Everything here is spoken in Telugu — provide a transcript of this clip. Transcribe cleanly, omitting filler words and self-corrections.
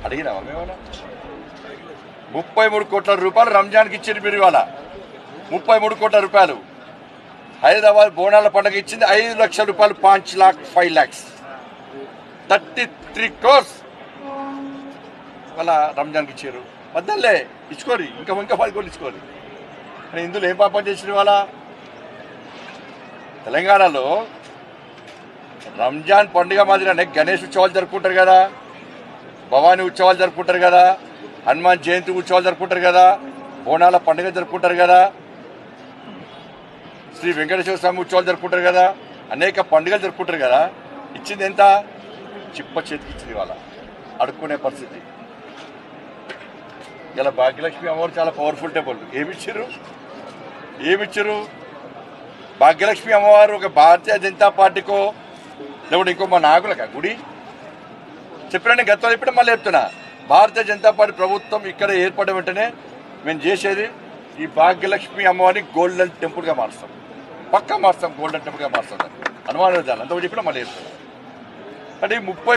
అడిగినావా మేమన్నా? 33 కోట్ల రూపాయలు రంజాన్కి ఇచ్చింది మీరు ఇవాళ. 33 కోట్ల రూపాయలు. హైదరాబాద్ బోనాల పండుగ ఇచ్చింది 5 లక్షల రూపాయలు. 5 लाख 5 lakhs 33 crores వాళ్ళ రంజాన్కి ఇచ్చారు. వద్దలే ఇచ్చుకోరు, ఇంకా 10 కోట్లు ఇచ్చుకోరు. కానీ ఇందులో ఏం పాపం చేసిన వాళ్ళ తెలంగాణలో రంజాన్ పండుగ మాదిరిగానే గణేష్ ఉత్సవాలు జరుపుకుంటారు కదా, భవానీ ఉత్సవాలు జరుపుకుంటారు కదా, హనుమాన్ జయంతి ఉత్సవాలు జరుపుకుంటారు కదా, బోనాల పండుగ జరుపుకుంటారు కదా, శ్రీ వెంకటేశ్వర స్వామి ఉత్సవాలు జరుపుకుంటారు కదా, అనేక పండుగలు జరుపుకుంటారు కదా. ఇచ్చింది ఎంత? చిప్ప చేతికి ఇచ్చింది వాళ్ళ అడుక్కునే పరిస్థితి. ఇలా భాగ్యలక్ష్మి అమ్మవారు చాలా పవర్ఫుల్ టెంపుల్. ఏమిచ్చారు? భాగ్యలక్ష్మి అమ్మవారు ఒక భారతీయ జనతా పార్టీకో లేకుంటే ఇంకో మా నాయకులకా గుడి చెప్పినా గతంలో చెప్పినా మళ్ళీ చెప్తున్నా. భారతీయ జనతా పార్టీ ప్రభుత్వం ఇక్కడ ఏర్పడిన వెంటనే మేము చేసేది ఈ భాగ్యలక్ష్మి అమ్మవారిని గోల్డెన్ టెంపుల్గా మారుస్తాం. పక్కా మారుస్తాం, గోల్డెన్ టెంపుల్గా మారుస్తాం. అనుమానం అంతకు చెప్పినా మళ్ళీ చెప్తున్నా. అంటే 30